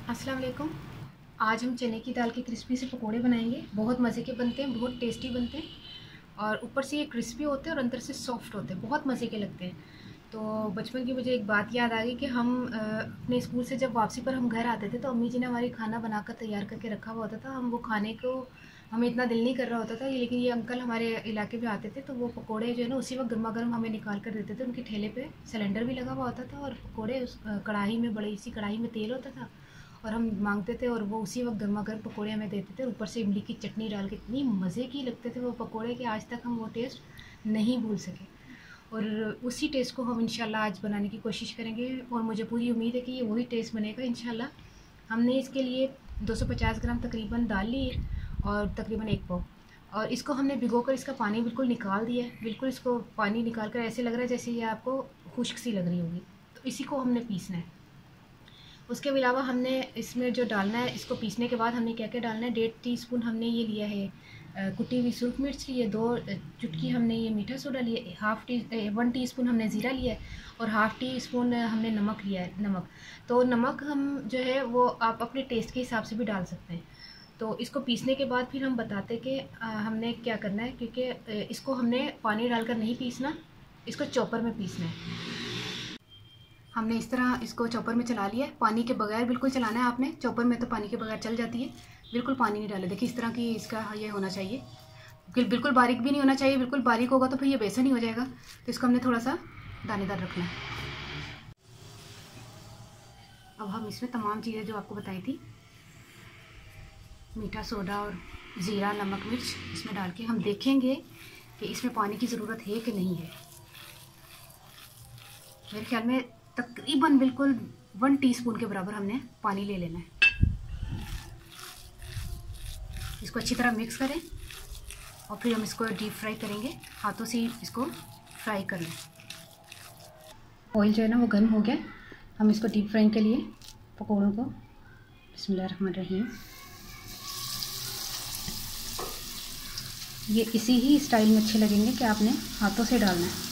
अस्सलाम वालेकुम। आज हम चने की दाल के क्रिस्पी से पकोड़े बनाएंगे। बहुत मज़े के बनते हैं, बहुत टेस्टी बनते हैं और ऊपर से ये क्रिस्पी होते हैं और अंदर से सॉफ्ट होते हैं, बहुत मज़े के लगते हैं। तो बचपन की मुझे एक बात याद आ गई कि हम अपने स्कूल से जब वापसी पर हम घर आते थे तो अम्मी जी ने हमारी खाना बनाकर तैयार करके रखा हुआ होता था। हम वो खाने को हमें इतना दिल नहीं कर रहा होता था, लेकिन ये अंकल हमारे इलाके में आते थे तो वो पकोड़े जो है ना उसी वक्त गर्मा गर्म हमें निकाल कर देते थे। उनके ठेले पे सिलेंडर भी लगा हुआ होता था और पकोड़े उस कढ़ाई में, बड़ी सी कढ़ाई में तेल होता था और हम मांगते थे और वो उसी वक्त गर्मा गर्म पकोड़े हमें देते थे। ऊपर से इमली की चटनी डाल के इतनी मज़े की लगते थे वो पकोड़े कि आज तक हम वो टेस्ट नहीं भूल सके। और उसी टेस्ट को हम इंशाल्लाह आज बनाने की कोशिश करेंगे और मुझे पूरी उम्मीद है कि ये वही टेस्ट बनेगा इंशाल्लाह। हमने इसके लिए 250 ग्राम तकरीबन दाल ली है और तकरीबन 1 पाव, और इसको हमने भिगोकर इसका पानी बिल्कुल निकाल दिया है। बिल्कुल इसको पानी निकाल कर ऐसे लग रहा है जैसे ये आपको खुश्क सी लग रही होगी, तो इसी को हमने पीसना है। उसके अलावा हमने इसमें जो डालना है, इसको पीसने के बाद हमने क्या क्या डालना है, 1.5 टीस्पून हमने ये लिया है कुटी हुई सूख मिर्च ली है, 2 चुटकी हमने ये मीठा सोडा लिया, 1 टीस्पून हमने ज़ीरा लिया है और 1/2 टीस्पून हमने नमक लिया है। नमक तो नमक हम जो है वो आप अपने टेस्ट के हिसाब से भी डाल सकते हैं। तो इसको पीसने के बाद फिर हम बताते कि हमने क्या करना है, क्योंकि इसको हमने पानी डालकर नहीं पीसना, इसको चॉपर में पीसना है। हमने इस तरह इसको चॉपर में चला लिया है, पानी के बगैर बिल्कुल चलाना है आपने। चॉपर में तो पानी के बगैर चल जाती है, बिल्कुल पानी नहीं डाले। देखिए इस तरह की इसका ये होना चाहिए, बिल्कुल बारीक भी नहीं होना चाहिए। बिल्कुल बारीक होगा तो फिर ये बेसन ही हो जाएगा, तो इसको हमने थोड़ा सा दानेदार रखना है। अब हम इसमें तमाम चीज़ें जो आपको बताई थी, मीठा सोडा और ज़ीरा, नमक, मिर्च, इसमें डाल के हम देखेंगे कि इसमें पानी की ज़रूरत है कि नहीं है। मेरे ख्याल में तकरीबन बिल्कुल 1 टीस्पून के बराबर हमने पानी ले लेना है। इसको अच्छी तरह मिक्स करें और फिर हम इसको डीप फ्राई करेंगे, हाथों से इसको फ्राई कर लें। ऑयल जो है ना वो गर्म हो गया, हम इसको डीप फ्राई के लिए पकौड़ों को बिस्मिल्लाहिर्रहमानिर्रहीम ये इसी ही स्टाइल में अच्छे लगेंगे कि आपने हाथों से डालना है।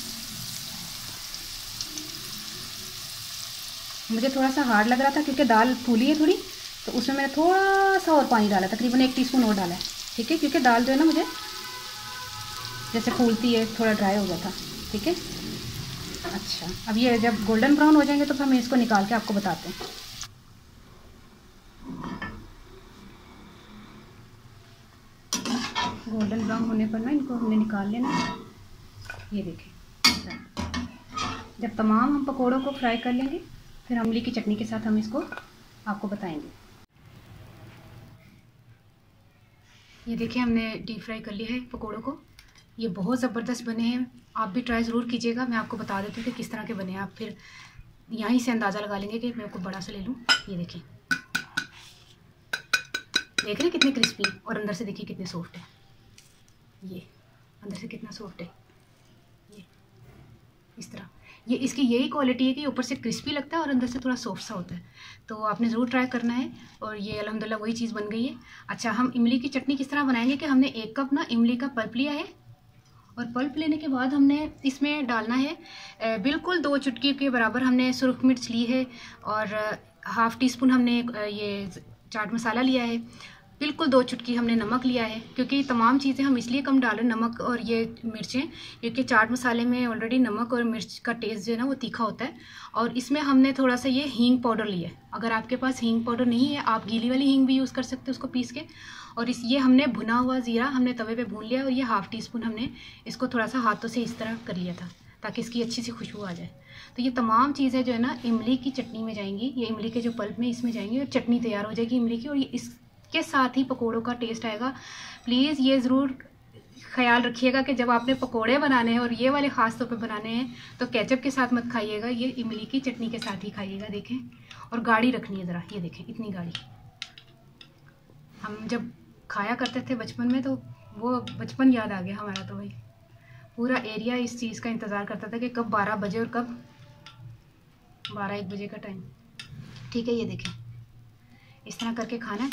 मुझे थोड़ा सा हार्ड लग रहा था क्योंकि दाल फूली है थोड़ी, तो उसमें मैंने थोड़ा सा और पानी डाला, तकरीबन 1 टीस्पून और डाला है। ठीक है, क्योंकि दाल जो है ना मुझे जैसे फूलती है थोड़ा ड्राई हो गया था। ठीक है, अच्छा अब ये जब गोल्डन ब्राउन हो जाएंगे तो फिर हम इसको निकाल के आपको बताते हैं। गोल्डन ब्राउन होने पर ना इनको हमने निकाल लेना। ये देखें, जब तमाम हम पकोड़ों को फ्राई कर लेंगे फिर इमली की चटनी के साथ हम इसको आपको बताएंगे। ये देखिए हमने डीप फ्राई कर लिया है पकोड़ों को, ये बहुत ज़बरदस्त बने हैं। आप भी ट्राई ज़रूर कीजिएगा। मैं आपको बता देती हूँ कि किस तरह के बने हैं, आप फिर यहीं से अंदाज़ा लगा लेंगे कि मैं आपको बड़ा सा ले लूँ। ये देखिए, देख रहे हैं कितने क्रिस्पी और अंदर से देखिए कितने सॉफ्ट है। ये अंदर से कितना सॉफ्ट है, ये इस तरह। ये इसकी यही क्वालिटी है कि ऊपर से क्रिस्पी लगता है और अंदर से थोड़ा सॉफ्ट सा होता है। तो आपने ज़रूर ट्राई करना है। और ये अल्हम्दुलिल्लाह वही चीज़ बन गई है। अच्छा, हम इमली की चटनी किस तरह बनाएंगे कि हमने 1 कप ना इमली का पल्प लिया है और पल्प लेने के बाद हमने इसमें डालना है बिल्कुल 2 चुटकी के बराबर हमने सुरख मिर्च ली है और 1/2 टीस्पून हमने ये चाट मसाला लिया है, बिल्कुल 2 चुटकी हमने नमक लिया है। क्योंकि तमाम चीज़ें हम इसलिए कम डाल रहे हैं, नमक और ये मिर्चें, क्योंकि चाट मसाले में ऑलरेडी नमक और मिर्च का टेस्ट जो है ना वो तीखा होता है। और इसमें हमने थोड़ा सा ये हींग पाउडर लिया है। अगर आपके पास हींग पाउडर नहीं है आप गीली वाली हींग भी यूज़ कर सकते हो उसको पीस के। और ये हमने भुना हुआ ज़ीरा हमने तवे पे भून लिया और ये 1/2 टीस्पून हमने इसको थोड़ा सा हाथों से इस तरह कर लिया था ताकि इसकी अच्छी सी खुशबू आ जाए। तो ये तमाम चीज़ें जो है ना इमली की चटनी में जाएंगी, ये इमली के जो पल्प में इसमें जाएंगी और चटनी तैयार हो जाएगी इमली की, और ये इसके साथ ही पकोड़ों का टेस्ट आएगा। प्लीज़ ये ज़रूर ख्याल रखिएगा कि जब आपने पकोड़े बनाने हैं और ये वाले ख़ास तौर पे बनाने हैं तो केचप के साथ मत खाइएगा, ये इमली की चटनी के साथ ही खाइएगा। देखें, और गाढ़ी रखनी है ज़रा, ये देखें इतनी गाढ़ी। हम जब खाया करते थे बचपन में तो वो बचपन याद आ गया हमारा। तो भाई पूरा एरिया इस चीज़ का इंतज़ार करता था कि कब 12 बजे और कब 12-1 बजे का टाइम। ठीक है, ये देखें इस तरह करके खाना है।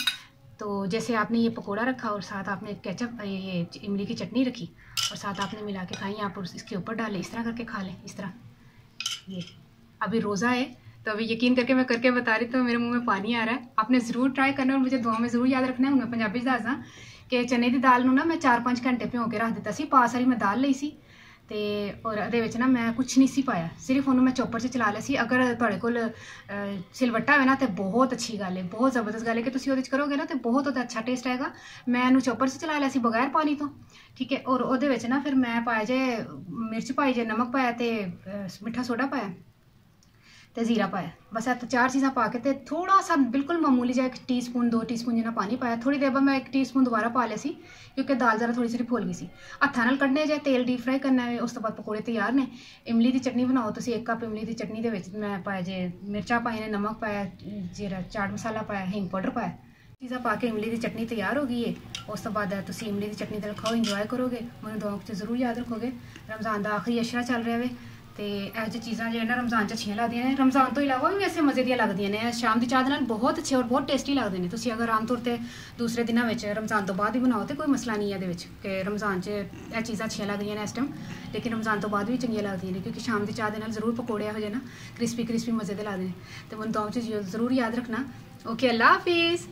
तो जैसे आपने ये पकोड़ा रखा और साथ आपने केचप ये इमली की चटनी रखी और साथ आपने मिला के खाई, आप इसके ऊपर डालें, इस तरह करके खा लें। इस तरह ये अभी रोज़ा है तो अभी यकीन करके मैं करके बता रही, तो मेरे मुंह में पानी आ रहा है। आपने ज़रूर ट्राई करना और मुझे दुआ में ज़रूर याद रखना है। हूँ मैं पंजाबी दसदा कि चने की दाल ना मैं 4-5 घंटे भिगो के रख दिता सी। पा सारी मैं दाल ली सी ते और ਇਹਦੇ ਵਿੱਚ ना मैं कुछ नहीं सी पाया, सिर्फ ਉਹਨੂੰ मैं चॉपर 'ਚ चला लिया सी। अगर ਤੁਹਾਡੇ ਕੋਲ सिलवट्टा है ना तो बहुत अच्छी गल है, बहुत ज़बरदस्त गल है कि तुम ਉਹਦੇ 'ਚ करोगे ना तो बहुत ਉਹਦਾ अच्छा टेस्ट आएगा। मैं ਇਹਨੂੰ चॉपर 'ਚ चला लिया सी बगैर पानी तो, ठीक है। और ਉਹਦੇ ਵਿੱਚ ना फिर मैं पाया जे मिर्च पाई जे, नमक पाया ते मिठा सोडा पाया ते जीरा पाया। बस तो 4 चीज़ा पा के ते थोड़ा सा बिल्कुल मामूली जा 1 टीस्पून 2 टीस्पून जिन्ना पानी पाया। थोड़ी देर बाद मैं 1 टीस्पून दोबारा पा लिया सी क्योंकि दाल जरा थोड़ी सी फुल गई सी। हत्थां नाल कड्ढने जे तेल डीप फ्राई करना है। उस तो बाद पकौड़े तैयार ने। इमली की चटनी बनाओ तुसीं, 1 कप इमली की चटनी दे विच मैं पाया जे मिर्चा पाई ने, नमक पाया, जीरा चाट मसाला पाया, हींग पाउडर पाया। चीज़ा पा के इमली की चटनी तैयार हो गई है। उस तो बाद तुसीं इमली की चटनी खाओ, इंजॉय करोगे। मैनूं दुआ च जरूर याद रखोगे। रमज़ान का आखिरी अशरा चल रहा है तो यह जी चीज़ा जो है ना रमज़ान च अच्छी लगदियां ने। रमज़ान तो इलावा भी वैसे मज़े दियां लगदियां ने। शाम की चाह दे नाल बहुत अच्छे और बहुत टेस्टी लगते हैं। तुसीं अगर आम तौर पर दूसरे दिनों में रमज़ान तो बाद भी बनाओ तो कोई मसला नहीं है कि रमज़ान च यह चीज़ां अच्छी लगदियां ने इस टाइम, लेकिन रमज़ान तो बाद भी चंगियां लगदियां ने क्योंकि शाम की चाह दे नाल जरूर पकौड़े हो जाए ना क्रिस्पी क्रिस्पी मज़े दे लगदे ने। तो मैनूं दुआ च जरूर याद रखना। ओके, अल्लाह हाफिज़।